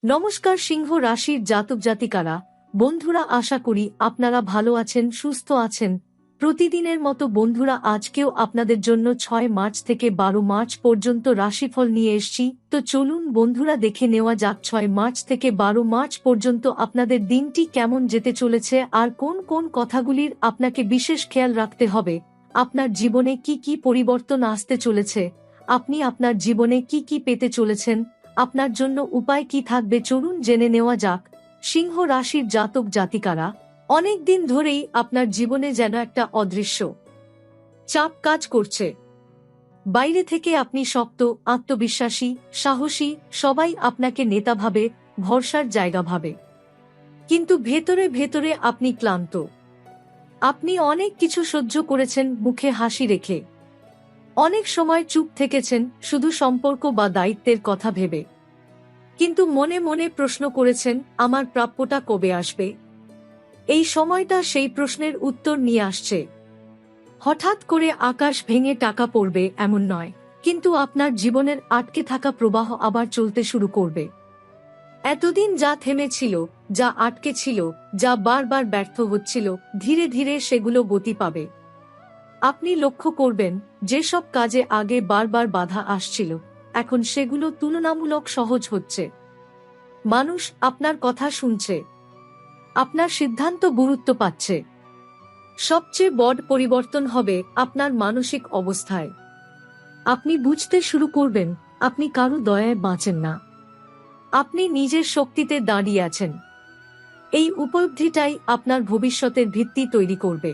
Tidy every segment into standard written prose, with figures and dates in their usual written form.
নমস্কার সিংহ রাশির জাতক জাতিকারা, বন্ধুরা, আশা করি আপনারা ভালো আছেন, সুস্থ আছেন। প্রতিদিনের মতো বন্ধুরা, আজকেও আপনাদের জন্য 6 মার্চ থেকে 12 মার্চ পর্যন্ত রাশিফল নিয়ে এসেছি। তো চলুন বন্ধুরা, দেখে নেওয়া যাক 6 মার্চ থেকে 12 মার্চ পর্যন্ত আপনাদের দিনটি কেমন যেতে চলেছে আর কোন কোন কথাগুলির আপনাকে বিশেষ খেয়াল রাখতে হবে। আপনার জীবনে কি কি পরিবর্তন আসতে চলেছে, আপনি আপনার জীবনে কি কি পেতে চলেছেন, আপনার জন্য উপায় কি থাকবে, চলুন জেনে নেওয়া যাক। সিংহ রাশির জাতক জাতিকারা, অনেক দিন ধরেই আপনার জীবনে যেন একটা অদৃশ্য চাপ কাজ করছে। বাইরে থেকে আপনি শক্ত, আত্মবিশ্বাসী, সাহসী, সবাই আপনাকে নেতা ভাবে, ভরসার জায়গা ভাবে। কিন্তু ভেতরে ভেতরে আপনি ক্লান্ত। আপনি অনেক কিছু সহ্য করেছেন মুখে হাসি রেখে, অনেক সময় চুপ থেকেছেন শুধু সম্পর্ক বা দায়িত্বের কথা ভেবে। কিন্তু মনে মনে প্রশ্ন করেছেন, আমার প্রাপ্যটা কবে আসবে। এই সময়টা সেই প্রশ্নের উত্তর নিয়ে আসছে। হঠাৎ করে আকাশ ভেঙে টাকা পড়বে এমন নয়, কিন্তু আপনার জীবনের আটকে থাকা প্রবাহ আবার চলতে শুরু করবে। এতদিন যা থেমেছিল, যা আটকে ছিল, যা বারবার ব্যর্থ হচ্ছিল, ধীরে ধীরে সেগুলো গতি পাবে। আপনি লক্ষ্য করবেন, যেসব কাজে আগে বারবার বাধা আসছিল, এখন সেগুলো তুলনামূলক সহজ হচ্ছে। মানুষ আপনার কথা শুনছে, আপনার সিদ্ধান্ত গুরুত্ব পাচ্ছে। সবচেয়ে বড় পরিবর্তন হবে আপনার মানসিক অবস্থায়। আপনি বুঝতে শুরু করবেন, আপনি কারো দয়ায় বাঁচেন না, আপনি নিজের শক্তিতে দাঁড়িয়ে আছেন। এই উপলব্ধিটাই আপনার ভবিষ্যতের ভিত্তি তৈরি করবে।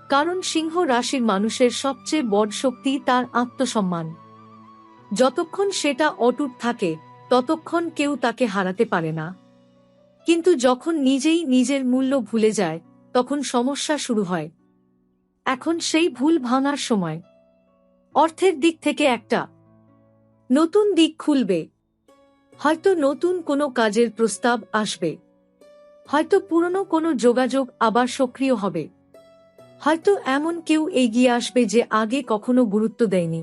কারণ সিংহ রাশির মানুষের সবচেয়ে বড় শক্তি তার আত্মসম্মান। যতক্ষণ সেটা অটুট থাকে, ততক্ষণ কেউ তাকে হারাতে পারে না। কিন্তু যখন নিজেই নিজের মূল্য ভুলে যায়, তখন সমস্যা শুরু হয়। এখন সেই ভুল ভাঙার সময়। অর্থের দিক থেকে একটা নতুন দিক খুলবে। হয়তো নতুন কোনো কাজের প্রস্তাব আসবে, হয়তো পুরনো কোনো যোগাযোগ আবার সক্রিয় হবে, হয়তো এমন কেউ এগিয়ে আসবে যে আগে কখনো গুরুত্ব দেয়নি।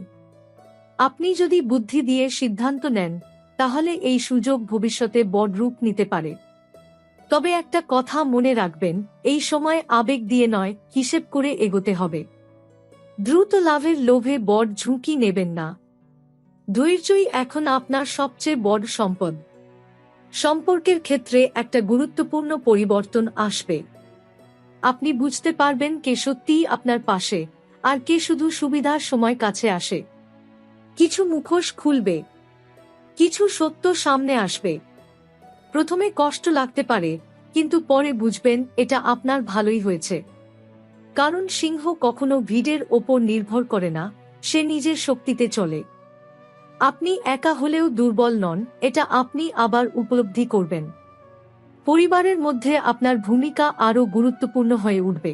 আপনি যদি বুদ্ধি দিয়ে সিদ্ধান্ত নেন, তাহলে এই সুযোগ ভবিষ্যতে বড় রূপ নিতে পারে। তবে একটা কথা মনে রাখবেন, এই সময় আবেগ দিয়ে নয়, হিসেব করে এগোতে হবে। দ্রুত লাভের লোভে বড় ঝুঁকি নেবেন না। ধৈর্যই এখন আপনার সবচেয়ে বড় সম্পদ। সম্পর্কের ক্ষেত্রে একটা গুরুত্বপূর্ণ পরিবর্তন আসবে। আপনি বুঝতে পারবেন কে সত্যিই আপনার পাশে, আর কে শুধু সুবিধার সময় কাছে আসে। কিছু মুখোশ খুলবে, কিছু সত্য সামনে আসবে। প্রথমে কষ্ট লাগতে পারে, কিন্তু পরে বুঝবেন এটা আপনার ভালোই হয়েছে। কারণ সিংহ কখনো ভিড়ের ওপর নির্ভর করে না, সে নিজের শক্তিতে চলে। আপনি একা হলেও দুর্বল নন, এটা আপনি আবার উপলব্ধি করবেন। পরিবারের মধ্যে আপনার ভূমিকা আরও গুরুত্বপূর্ণ হয়ে উঠবে।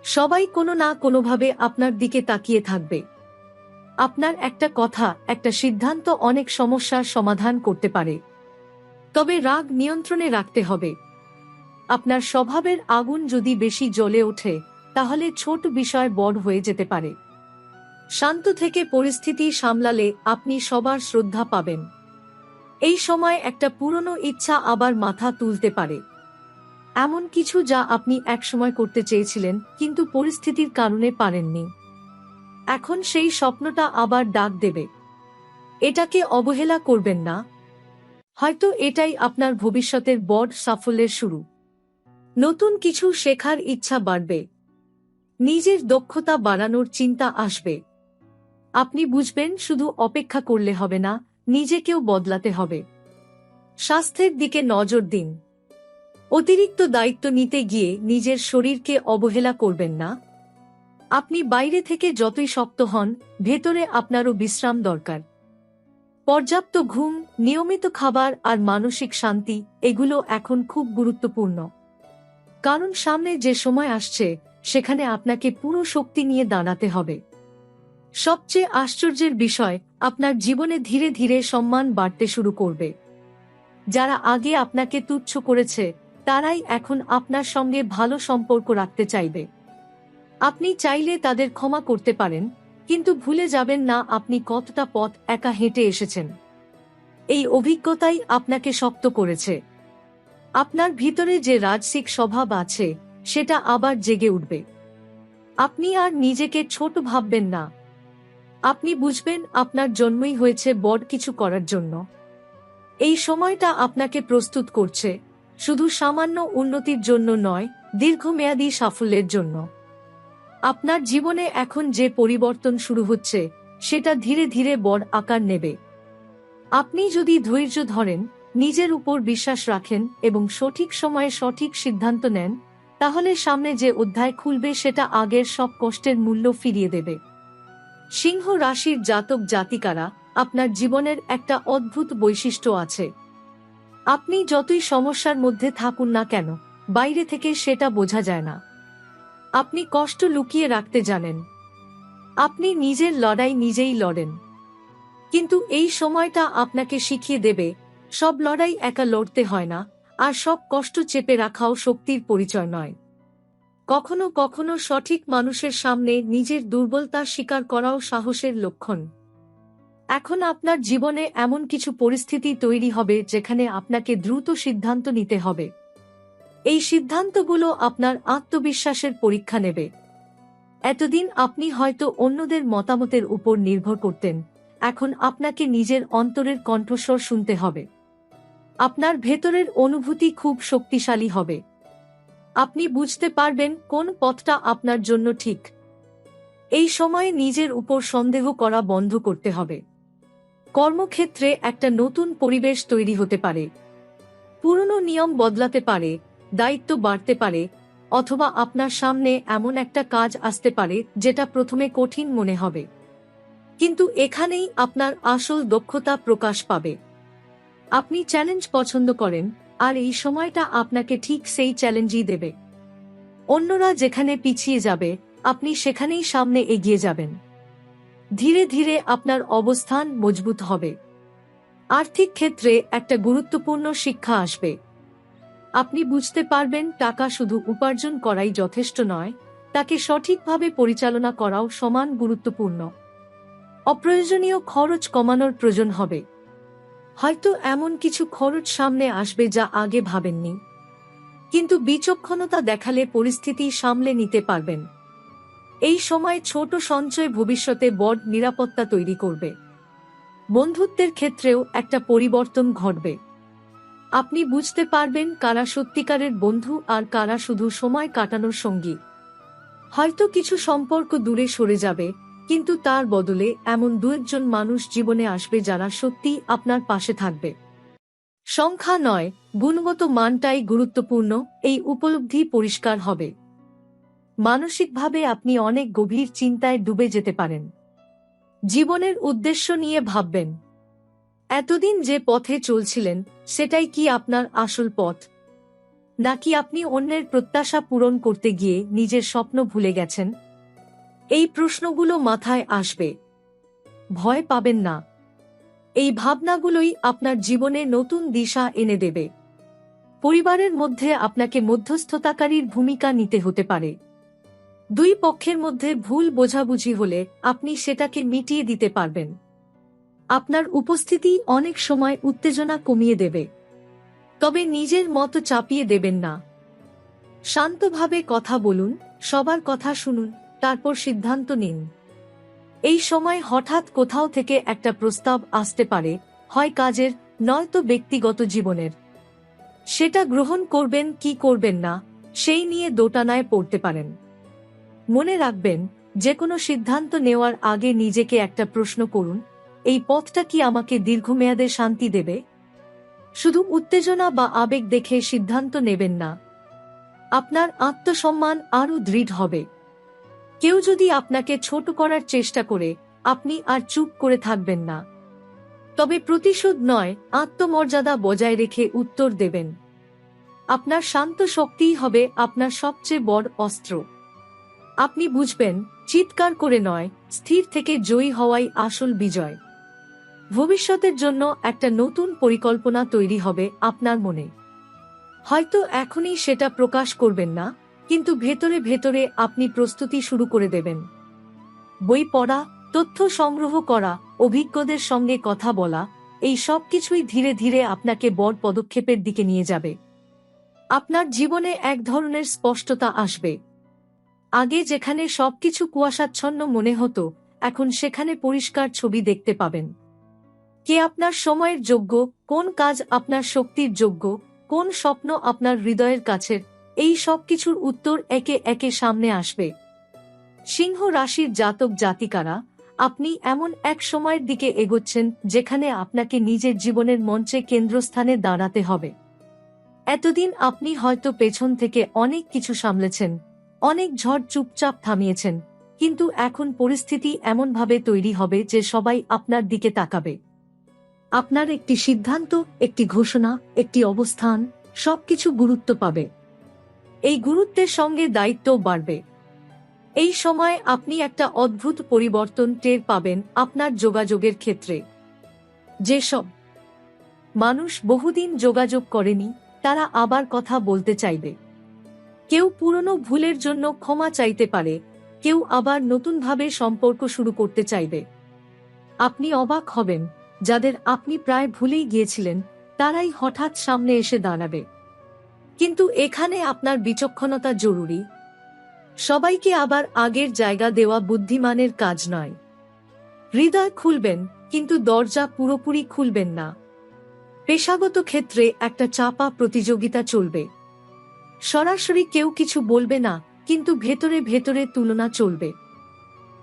সবাই কোনো না কোনোভাবে আপনার দিকে তাকিয়ে থাকবে। আপনার একটা কথা, একটা সিদ্ধান্ত অনেক সমস্যার সমাধান করতে পারে। তবে রাগ নিয়ন্ত্রণে রাখতে হবে। আপনার স্বভাবের আগুন যদি বেশি জ্বলে ওঠে, তাহলে ছোট বিষয় বড় হয়ে যেতে পারে। শান্ত থেকে পরিস্থিতি সামলালে আপনি সবার শ্রদ্ধা পাবেন। এই সময় একটা পুরনো ইচ্ছা আবার মাথা তুলতে পারে। এমন কিছু যা আপনি একসময় করতে চেয়েছিলেন, কিন্তু পরিস্থিতির কারণে পারেননি। এখন সেই স্বপ্নটা আবার ডাক দেবে। এটাকে অবহেলা করবেন না। হয়তো এটাই আপনার ভবিষ্যতের বড় সাফল্যের শুরু। নতুন কিছু শেখার ইচ্ছা বাড়বে। নিজের দক্ষতা বাড়ানোর চিন্তা আসবে। আপনি বুঝবেন, শুধু অপেক্ষা করলে হবে না, নিজেকেও বদলাতে হবে। স্বাস্থ্যের দিকে নজর দিন। অতিরিক্ত দায়িত্ব নিতে গিয়ে নিজের শরীরকে অবহেলা করবেন না। আপনি বাইরে থেকে যতই শক্ত হন, ভেতরে আপনারও বিশ্রাম দরকার। পর্যাপ্ত ঘুম, নিয়মিত খাবার আর মানসিক শান্তি, এগুলো এখন খুব গুরুত্বপূর্ণ। কারণ সামনে যে সময় আসছে, সেখানে আপনাকে পুরো শক্তি নিয়ে দাঁড়াতে হবে। সবচেয়ে আশ্চর্যের বিষয়, আপনার জীবনে ধীরে ধীরে সম্মান বাড়তে শুরু করবে। যারা আগে আপনাকে তুচ্ছ করেছে, তারাই এখন আপনার সঙ্গে ভালো সম্পর্ক রাখতে চাইবে। আপনি চাইলে তাদের ক্ষমা করতে পারেন, কিন্তু ভুলে যাবেন না আপনি কতটা পথ একা হেঁটে এসেছেন। এই অভিজ্ঞতাই আপনাকে শক্ত করেছে। আপনার ভিতরে যে রাজসিক স্বভাব আছে সেটা আবার জেগে উঠবে। আপনি আর নিজেকে ছোট ভাববেন না। আপনি বুঝবেন আপনার জন্মই হয়েছে বড় কিছু করার জন্য। এই সময়টা আপনাকে প্রস্তুত করছে, শুধু সামান্য উন্নতির জন্য নয়, দীর্ঘমেয়াদী সাফল্যের জন্য। আপনার জীবনে এখন যে পরিবর্তন শুরু হচ্ছে সেটা ধীরে ধীরে বড় আকার নেবে। আপনি যদি ধৈর্য ধরেন, নিজের উপর বিশ্বাস রাখেন এবং সঠিক সময়ে সঠিক সিদ্ধান্ত নেন, তাহলে সামনে যে অধ্যায় খুলবে সেটা আগের সব কষ্টের মূল্য ফিরিয়ে দেবে। সিংহ রাশির জাতক জাতিকারা, আপনার জীবনের একটা অদ্ভুত বৈশিষ্ট্য আছে। আপনি যতই সমস্যার মধ্যে থাকুন না কেন, বাইরে থেকে সেটা বোঝা যায় না। আপনি কষ্ট লুকিয়ে রাখতে জানেন। আপনি নিজের লড়াই নিজেই লড়েন। কিন্তু এই সময়টা আপনাকে শিখিয়ে দেবে, সব লড়াই একা লড়তে হয় না, আর সব কষ্ট চেপে রাখাও শক্তির পরিচয় নয়। কখনো কখনো সঠিক মানুষের সামনে নিজের দুর্বলতা স্বীকার করাও সাহসের লক্ষণ। এখন আপনার জীবনে এমন কিছু পরিস্থিতি তৈরি হবে যেখানে আপনাকে দ্রুত সিদ্ধান্ত নিতে হবে। এই সিদ্ধান্তগুলো আপনার আত্মবিশ্বাসের পরীক্ষা নেবে। এতদিন আপনি হয়তো অন্যদের মতামতের উপর নির্ভর করতেন, এখন আপনাকে নিজের অন্তরের কণ্ঠস্বর শুনতে হবে। আপনার ভেতরের অনুভূতি খুব শক্তিশালী হবে। আপনি বুঝতে পারবেন কোন পথটা আপনার জন্য ঠিক। এই সময়ে নিজের উপর সন্দেহ করা বন্ধ করতে হবে। কর্মক্ষেত্রে একটা নতুন পরিবেশ তৈরি হতে পারে। পুরনো নিয়ম বদলাতে পারে, দায়িত্ব বাড়তে পারে, অথবা আপনার সামনে এমন একটা কাজ আসতে পারে যেটা প্রথমে কঠিন মনে হবে। কিন্তু এখানেই আপনার আসল দক্ষতা প্রকাশ পাবে। আপনি চ্যালেঞ্জ পছন্দ করেন, আর এই সময়টা আপনাকে ঠিক সেই চ্যালেঞ্জই দেবে। অন্যরা যেখানে পিছিয়ে যাবে, আপনি সেখানেই সামনে এগিয়ে যাবেন। ধীরে ধীরে আপনার অবস্থান মজবুত হবে। আর্থিক ক্ষেত্রে একটা গুরুত্বপূর্ণ শিক্ষা আসবে। আপনি বুঝতে পারবেন টাকা শুধু উপার্জন করাই যথেষ্ট নয়, তাকে সঠিকভাবে পরিচালনা করাও সমান গুরুত্বপূর্ণ। অপ্রয়োজনীয় খরচ কমানোর প্রয়োজন হবে। হয়তো এমন কিছু খরচ সামনে আসবে যা আগে ভাবেননি, কিন্তু বিচক্ষণতা দেখালে পরিস্থিতি সামলে নিতে পারবেন। এই সময় ছোট সঞ্চয় ভবিষ্যতে বড় নিরাপত্তা তৈরি করবে। বন্ধুত্বের ক্ষেত্রেও একটা পরিবর্তন ঘটবে। আপনি বুঝতে পারবেন কারা সত্যিকারের বন্ধু আর কারা শুধু সময় কাটানোর সঙ্গী। হয়তো কিছু সম্পর্ক দূরে সরে যাবে, কিন্তু তার বদলে এমন দু-একজন মানুষ জীবনে আসবে যারা সত্যিই আপনার পাশে থাকবে। সংখ্যা নয়, গুণগত মানটাই গুরুত্বপূর্ণ, এই উপলব্ধি পরিষ্কার হবে। মানসিকভাবে আপনি অনেক গভীর চিন্তায় ডুবে যেতে পারেন। জীবনের উদ্দেশ্য নিয়ে ভাববেন। এতদিন যে পথে চলছিলেন সেটাই কি আপনার আসল পথ, নাকি আপনি অন্যের প্রত্যাশা পূরণ করতে গিয়ে নিজের স্বপ্ন ভুলে গেছেন? এই প্রশ্নগুলো মাথায় আসবে। ভয় পাবেন না। এই ভাবনাগুলোই আপনার জীবনে নতুন দিশা এনে দেবে। পরিবারের মধ্যে আপনাকে মধ্যস্থতাকারীর ভূমিকা নিতে হতে পারে। দুই পক্ষের মধ্যে ভুল বোঝাবুঝি হলে আপনি সেটাকে মিটিয়ে দিতে পারবেন। আপনার উপস্থিতি অনেক সময় উত্তেজনা কমিয়ে দেবে। তবে নিজের মতো চাপিয়ে দেবেন না। শান্তভাবে কথা বলুন, সবার কথা শুনুন, তারপর সিদ্ধান্ত নিন। এই সময় হঠাৎ কোথাও থেকে একটা প্রস্তাব আসতে পারে, হয় কাজের, নয়তো ব্যক্তিগত জীবনের। সেটা গ্রহণ করবেন কি করবেন না, সেই নিয়ে দোটানায় পড়তে পারেন। মনে রাখবেন, যে কোনো সিদ্ধান্ত নেওয়ার আগে নিজেকে একটা প্রশ্ন করুন, এই পথটা কি আমাকে দীর্ঘমেয়াদে শান্তি দেবে? শুধু উত্তেজনা বা আবেগ দেখে সিদ্ধান্ত নেবেন না। আপনার আত্মসম্মান আরও দৃঢ় হবে। কেউ যদি আপনাকে ছোট করার চেষ্টা করে, আপনি আর চুপ করে থাকবেন না। তবে প্রতিশোধ নয়, আত্মমর্যাদা বজায় রেখে উত্তর দেবেন। আপনার শান্ত শক্তিই হবে আপনার সবচেয়ে বড় অস্ত্র। আপনি বুঝবেন, চিৎকার করে নয়, স্থির থেকে জয়ী হওয়াই আসল বিজয়। ভবিষ্যতের জন্য একটা নতুন পরিকল্পনা তৈরি হবে আপনার মনে। হয়তো এখনই সেটা প্রকাশ করবেন না, কিন্তু ভেতরে ভেতরে আপনি প্রস্তুতি শুরু করে দেবেন। বই পড়া, তথ্য সংগ্রহ করা, অভিজ্ঞদের সঙ্গে কথা বলা, এই সব কিছুই ধীরে ধীরে আপনাকে বড় পদক্ষেপের দিকে নিয়ে যাবে। আপনার জীবনে এক ধরনের স্পষ্টতা আসবে। আগে যেখানে সবকিছু কুয়াশাচ্ছন্ন মনে হতো, এখন সেখানে পরিষ্কার ছবি দেখতে পাবেন। কে আপনার সময়ের যোগ্য, কোন কাজ আপনার শক্তির যোগ্য, কোন স্বপ্ন আপনার হৃদয়ের কাছের, এই সব কিছুর উত্তর একে একে সামনে আসবে। সিংহ রাশির জাতক জাতিকারা, আপনি এমন এক সময়ের দিকে এগোচ্ছেন যেখানে আপনাকে নিজের জীবনের মঞ্চে কেন্দ্রস্থানে দাঁড়াতে হবে। এতদিন আপনি হয়তো পেছন থেকে অনেক কিছু সামলেছেন, অনেক ঝড় চুপচাপ থামিয়েছেন, কিন্তু এখন পরিস্থিতি এমনভাবে তৈরি হবে যে সবাই আপনার দিকে তাকাবে। আপনার একটি সিদ্ধান্ত, একটি ঘোষণা, একটি অবস্থান, সবকিছু গুরুত্ব পাবে। এই গুরুত্বের সঙ্গে দায়িত্বও বাড়বে। এই সময় আপনি একটা অদ্ভুত পরিবর্তন টের পাবেন আপনার যোগাযোগের ক্ষেত্রে। যেসব মানুষ বহুদিন যোগাযোগ করেনি, তারা আবার কথা বলতে চাইবে। কেউ পুরনো ভুলের জন্য ক্ষমা চাইতে পারে, কেউ আবার নতুনভাবে সম্পর্ক শুরু করতে চাইবে। আপনি অবাক হবেন, যাদের আপনি প্রায় ভুলেই গিয়েছিলেন তারাই হঠাৎ সামনে এসে দাঁড়াবে। কিন্তু এখানে আপনার বিচক্ষণতা জরুরি। সবাইকে আবার আগের জায়গা দেওয়া বুদ্ধিমানের কাজ নয়। হৃদয় খুলবেন, কিন্তু দরজা পুরোপুরি খুলবেন না। পেশাগত ক্ষেত্রে একটা চাপা প্রতিযোগিতা চলবে। সরাসরি কেউ কিছু বলবে না, কিন্তু ভেতরে ভেতরে তুলনা চলবে।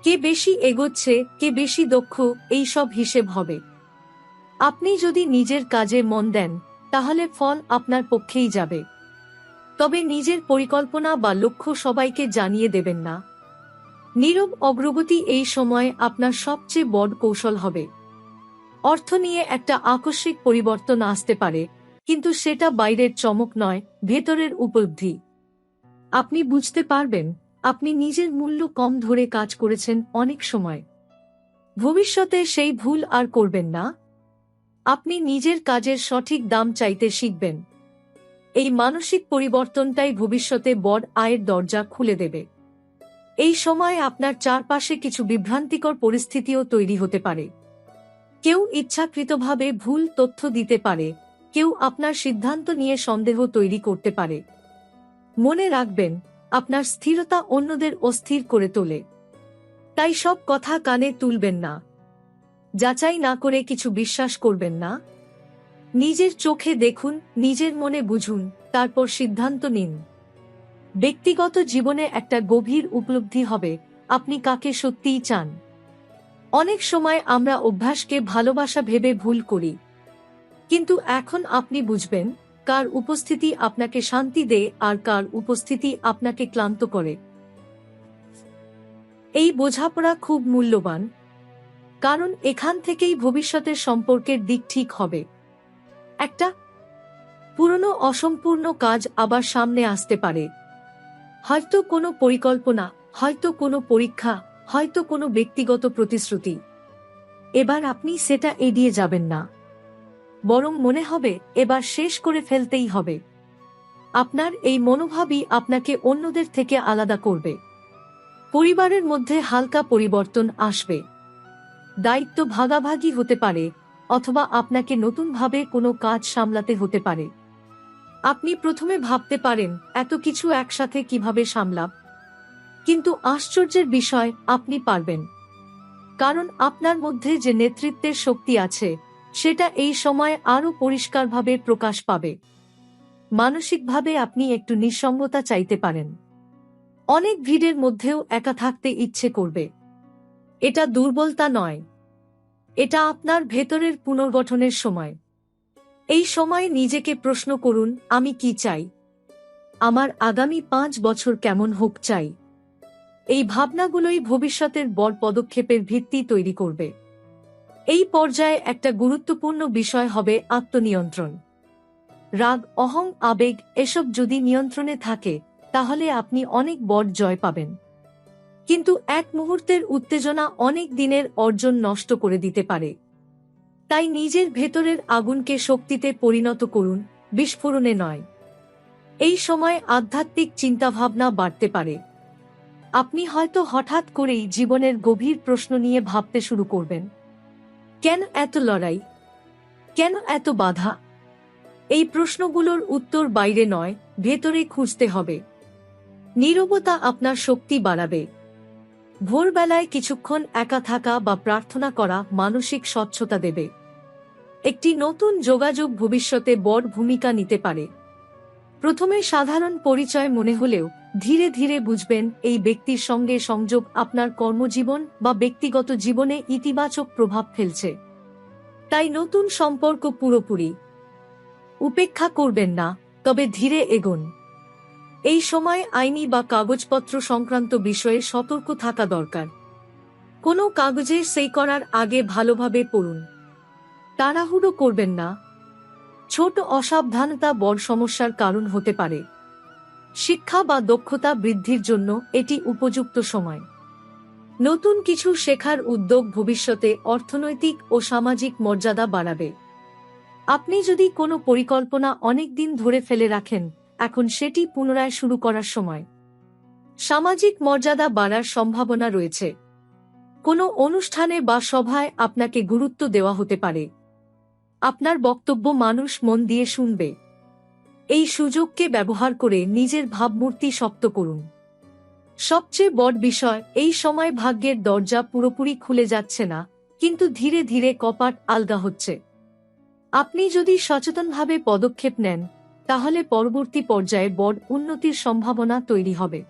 কে বেশি এগোচ্ছে, কে বেশি দক্ষ, এই সব হিসেব হবে। আপনি যদি নিজের কাজে মন দেন, তাহলে ফল আপনার পক্ষেই যাবে। তবে নিজের পরিকল্পনা বা লক্ষ্য সবাইকে জানিয়ে দেবেন না। নীরব অগ্রগতি এই সময় আপনার সবচেয়ে বড় কৌশল হবে। অর্থ নিয়ে একটা আকস্মিক পরিবর্তন আসতে পারে, কিন্তু সেটা বাইরের চমক নয়, ভেতরের উপলব্ধি। আপনি বুঝতে পারবেন আপনি নিজের মূল্য কম ধরে কাজ করেছেন অনেক সময়। ভবিষ্যতে সেই ভুল আর করবেন না। আপনি নিজের কাজের সঠিক দাম চাইতে শিখবেন। এই মানসিক পরিবর্তনটাই ভবিষ্যতে বড় আয়ের দরজা খুলে দেবে। এই সময় আপনার চারপাশে কিছু বিভ্রান্তিকর পরিস্থিতিও তৈরি হতে পারে। কেউ ইচ্ছাকৃতভাবে ভুল তথ্য দিতে পারে, কেউ আপনার সিদ্ধান্ত নিয়ে সন্দেহ তৈরি করতে পারে। মনে রাখবেন, আপনার স্থিরতা অন্যদের অস্থির করে তোলে। তাই সব কথা কানে তুলবেন না। যাচাই না করে কিছু বিশ্বাস করবেন না। নিজের চোখে দেখুন, নিজের মনে বুঝুন, তারপর সিদ্ধান্ত নিন। ব্যক্তিগত জীবনে একটা গভীর উপলব্ধি হবে আপনি কাকে সত্যিই চান। অনেক সময় আমরা অভ্যাসকে ভালোবাসা ভেবে ভুল করি, কিন্তু এখন আপনি বুঝবেন কার উপস্থিতি আপনাকে শান্তি দেয় আর কার উপস্থিতি আপনাকে ক্লান্ত করে। এই বোঝাপড়া খুব মূল্যবান, কারণ এখান থেকেই ভবিষ্যতের সম্পর্কের দিক ঠিক হবে। একটা পুরনো অসম্পূর্ণ কাজ আবার সামনে আসতে পারে। হয়তো কোনো পরিকল্পনা, হয়তো কোনো পরীক্ষা, হয়তো কোনো ব্যক্তিগত প্রতিশ্রুতি। এবার আপনি সেটা এড়িয়ে যাবেন না, বরং মনে হবে এবার শেষ করে ফেলতেই হবে। আপনার এই মনোভাবই আপনাকে অন্যদের থেকে আলাদা করবে। পরিবারের মধ্যে হালকা পরিবর্তন আসবে। দায়িত্ব ভাগাভাগি হতে পারে, অথবা আপনাকে নতুনভাবে কোনো কাজ সামলাতে হতে পারে। আপনি প্রথমে ভাবতে পারেন এত কিছু একসাথে কিভাবে সামলাব, কিন্তু আশ্চর্যের বিষয়, আপনি পারবেন। কারণ আপনার মধ্যে যে নেতৃত্বের শক্তি আছে, সেটা এই সময় আরও পরিষ্কারভাবে প্রকাশ পাবে। মানসিকভাবে আপনি একটু নিঃসঙ্গতা চাইতে পারেন। অনেক ভিড়ের মধ্যেও একা থাকতে ইচ্ছে করবে। এটা দুর্বলতা নয়, এটা আপনার ভেতরের পুনর্গঠনের সময়। এই সময় নিজেকে প্রশ্ন করুন, আমি কি চাই? আমার আগামী 5 বছর কেমন হোক চাই? এই ভাবনাগুলোই ভবিষ্যতের বড় পদক্ষেপের ভিত্তি তৈরি করবে। এই পর্যায়ে একটা গুরুত্বপূর্ণ বিষয় হবে আত্মনিয়ন্ত্রণ। রাগ, অহং, আবেগ এসব যদি নিয়ন্ত্রণে থাকে, তাহলে আপনি অনেক বড় জয় পাবেন। কিন্তু এক মুহূর্তের উত্তেজনা অনেক দিনের অর্জন নষ্ট করে দিতে পারে। তাই নিজের ভেতরের আগুনকে শক্তিতে পরিণত করুন, বিস্ফোরণে নয়। এই সময় আধ্যাত্মিক চিন্তাভাবনা বাড়তে পারে। আপনি হয়তো হঠাৎ করেই জীবনের গভীর প্রশ্ন নিয়ে ভাবতে শুরু করবেন। কেন এত লড়াই? কেন এত বাধা? এই প্রশ্নগুলোর উত্তর বাইরে নয়, ভেতরে খুঁজতে হবে। নীরবতা আপনার শক্তি বাড়াবে। ভোরবেলায় কিছুক্ষণ একা থাকা বা প্রার্থনা করা মানসিক স্বচ্ছতা দেবে। একটি নতুন যোগাযোগ ভবিষ্যতে বড় ভূমিকা নিতে পারে। প্রথমে সাধারণ পরিচয় মনে হলেও ধীরে ধীরে বুঝবেন এই ব্যক্তির সঙ্গে সংযোগ আপনার কর্মজীবন বা ব্যক্তিগত জীবনে ইতিবাচক প্রভাব ফেলছে। তাই নতুন সম্পর্ক পুরোপুরি উপেক্ষা করবেন না, তবে ধীরে এগোন। এই সময় আইনি বা কাগজপত্র সংক্রান্ত বিষয়ে সতর্ক থাকা দরকার। কোনো কাগজে সই করার আগে ভালোভাবে পড়ুন। তাড়াহুড়ো করবেন না। ছোট অসাবধানতা বড় সমস্যার কারণ হতে পারে। শিক্ষা বা দক্ষতা বৃদ্ধির জন্য এটি উপযুক্ত সময়। নতুন কিছু শেখার উদ্যোগ ভবিষ্যতে অর্থনৈতিক ও সামাজিক মর্যাদা বাড়াবে। আপনি যদি কোনো পরিকল্পনা অনেক দিন ধরে ফেলে রাখেন, এখন সেটি পুনরায় শুরু করার সময়। সামাজিক মর্যাদা বাড়ার সম্ভাবনা রয়েছে। কোনো অনুষ্ঠানে বা সভায় আপনাকে গুরুত্ব দেওয়া হতে পারে। আপনার বক্তব্য মানুষ মন দিয়ে শুনবে। এই সুযোগকে ব্যবহার করে নিজের ভাবমূর্তি শক্ত করুন। সবচেয়ে বড় বিষয়, এই সময় ভাগ্যের দরজা পুরোপুরি খুলে যাচ্ছে না, কিন্তু ধীরে ধীরে কপাট আলগা হচ্ছে। আপনি যদি সচেতনভাবে পদক্ষেপ নেন, তাহলে পরবর্তী পর্যায়ে বড় উন্নতির সম্ভাবনা তৈরি হবে।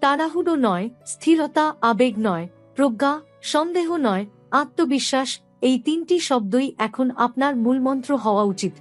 তাড়াহুড়ো নয়, স্থিরতা, আবেগ নয়, প্রজ্ঞা, সন্দেহ নয়, আত্মবিশ্বাস, এই তিনটি শব্দই এখন আপনার মূলমন্ত্র হওয়া উচিত।